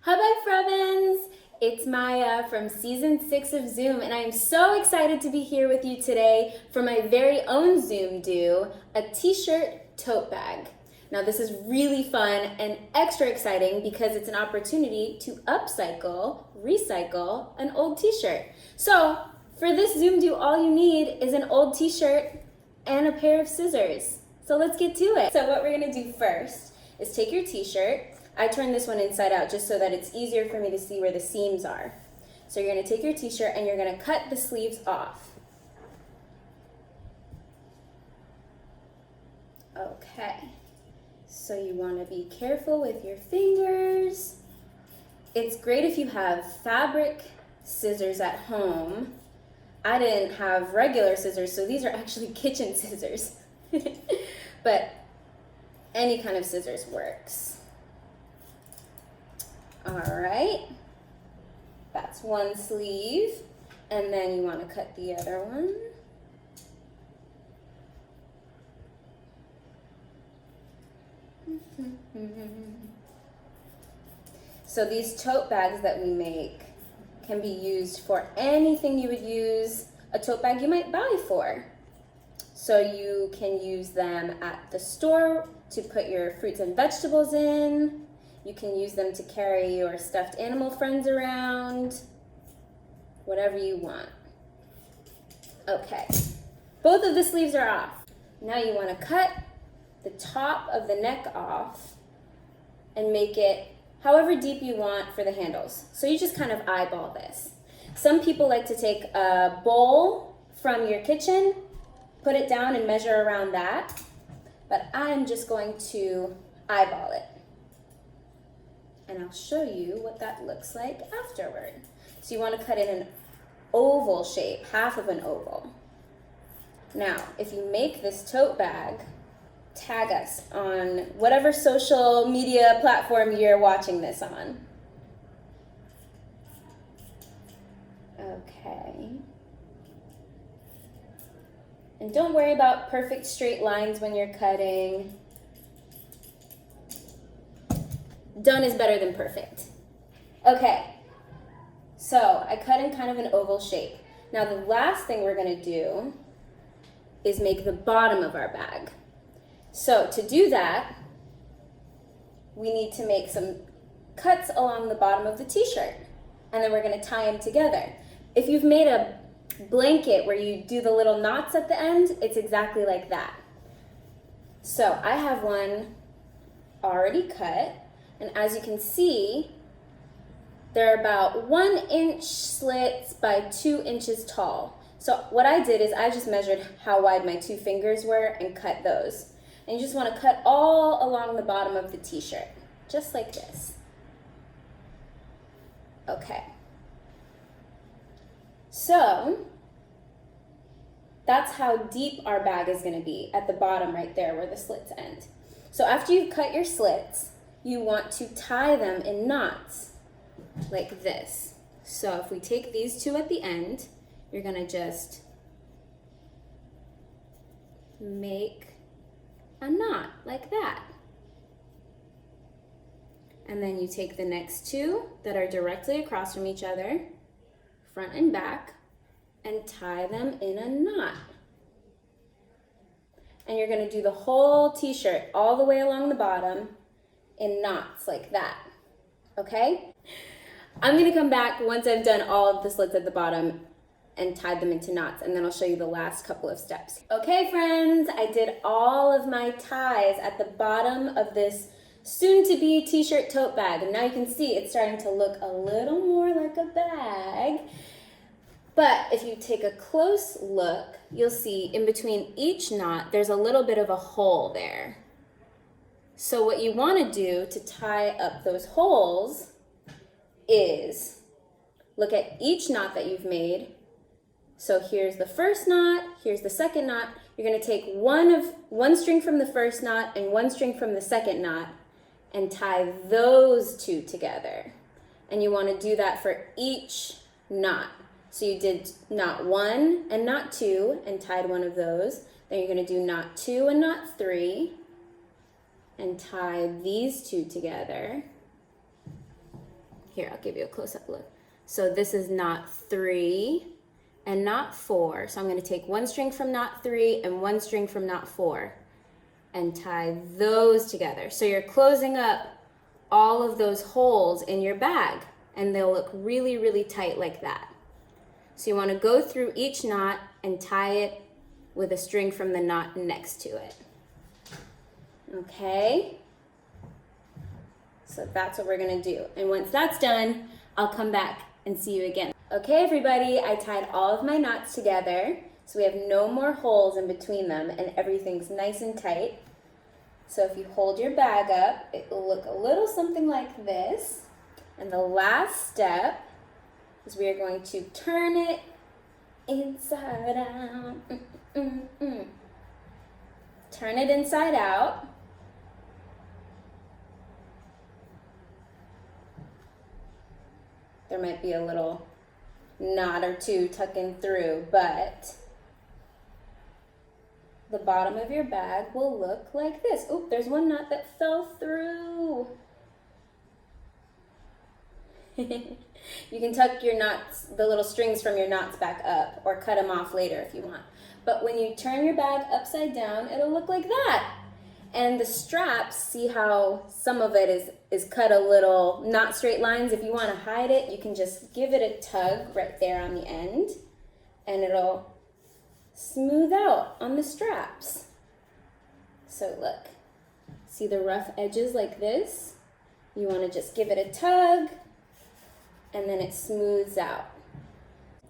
Hi, friends! It's Maya from season 6 of Zoom, and I am so excited to be here with you today for my very own Zoom do, a t-shirt tote bag. Now, this is really fun and extra exciting because it's an opportunity to upcycle, recycle an old t-shirt. So, for this Zoom do, all you need is an old t-shirt and a pair of scissors. So let's get to it. So what we're gonna do first is take your t-shirt. I turned this one inside out just so that it's easier for me to see where the seams are. So you're gonna take your t-shirt and you're gonna cut the sleeves off. Okay, so you wanna be careful with your fingers. It's great if you have fabric scissors at home. I didn't have regular scissors, so these are actually kitchen scissors. But any kind of scissors works. All right, that's one sleeve, and then you want to cut the other one. So these tote bags that we make can be used for anything you would use a tote bag you might buy for. So you can use them at the store to put your fruits and vegetables in. You can use them to carry your stuffed animal friends around, whatever you want. Okay, both of the sleeves are off. Now you want to cut the top of the neck off and make it however deep you want for the handles. So you just kind of eyeball this. Some people like to take a bowl from your kitchen, put it down and measure around that, but I'm just going to eyeball it. And I'll show you what that looks like afterward. So you want to cut it in an oval shape, half of an oval. Now, if you make this tote bag, tag us on whatever social media platform you're watching this on. Okay. And don't worry about perfect straight lines when you're cutting. Done is better than perfect. Okay, so I cut in kind of an oval shape. Now the last thing we're gonna do is make the bottom of our bag. So to do that, we need to make some cuts along the bottom of the t-shirt, and then we're gonna tie them together. If you've made a blanket where you do the little knots at the end, it's exactly like that. So I have one already cut. And as you can see, they're about 1 inch slits by 2 inches tall. So what I did is I just measured how wide my 2 fingers were and cut those. And you just want to cut all along the bottom of the t-shirt, just like this. Okay. So that's how deep our bag is going to be at the bottom right there where the slits end. So after you've cut your slits, you want to tie them in knots like this. So if we take these two at the end, you're gonna just make a knot like that. And then you take the next two that are directly across from each other, front and back, and tie them in a knot. And you're gonna do the whole t-shirt all the way along the bottom in knots like that, okay? I'm gonna come back once I've done all of the slits at the bottom and tied them into knots, and then I'll show you the last couple of steps. Okay, friends, I did all of my ties at the bottom of this soon-to-be t-shirt tote bag, and now you can see it's starting to look a little more like a bag. But if you take a close look, you'll see in between each knot, there's a little bit of a hole there. So what you want to do to tie up those holes is look at each knot that you've made. So here's the first knot, here's the second knot. You're going to take one string from the first knot and one string from the second knot and tie those two together. And you want to do that for each knot. So you did knot 1 and knot 2 and tied one of those. Then you're going to do knot 2 and knot 3. And tie these two together. here, I'll give you a close-up look. So this is knot 3 and knot 4. So I'm going to take one string from knot 3 and one string from knot 4 and tie those together. So you're closing up all of those holes in your bag, and they'll look really, really tight like that. So you want to go through each knot and tie it with a string from the knot next to it. Okay? So that's what we're going to do. And once that's done, I'll come back and see you again. Okay, everybody, I tied all of my knots together, so we have no more holes in between them, and everything's nice and tight. So if you hold your bag up, it will look a little something like this. And the last step is we are going to turn it inside out. Turn it inside out. There might be a little knot or two tucking through, but the bottom of your bag will look like this. Oh, there's one knot that fell through. You can tuck your knots, the little strings from your knots back up, or cut them off later if you want. But when you turn your bag upside down, it'll look like that. And the straps, see how some of it is cut a little, not straight lines. If you want to hide it, you can just give it a tug right there on the end, and it'll smooth out on the straps. So look, see the rough edges like this? You want to just give it a tug, and then it smooths out.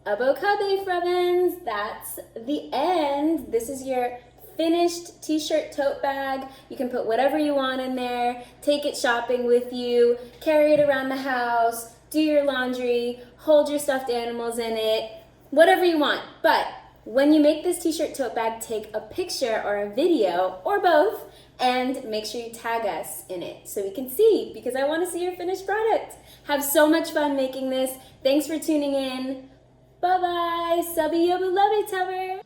Abo kabe, friends, that's the end. This is your finished t-shirt tote bag. You can put whatever you want in there, take it shopping with you, carry it around the house, do your laundry, hold your stuffed animals in it, whatever you want. But when you make this t-shirt tote bag, take a picture or a video or both and make sure you tag us in it so we can see, because I want to see your finished product. Have so much fun making this. Thanks for tuning in. Bye-bye. Subby Yobu Love It Tower.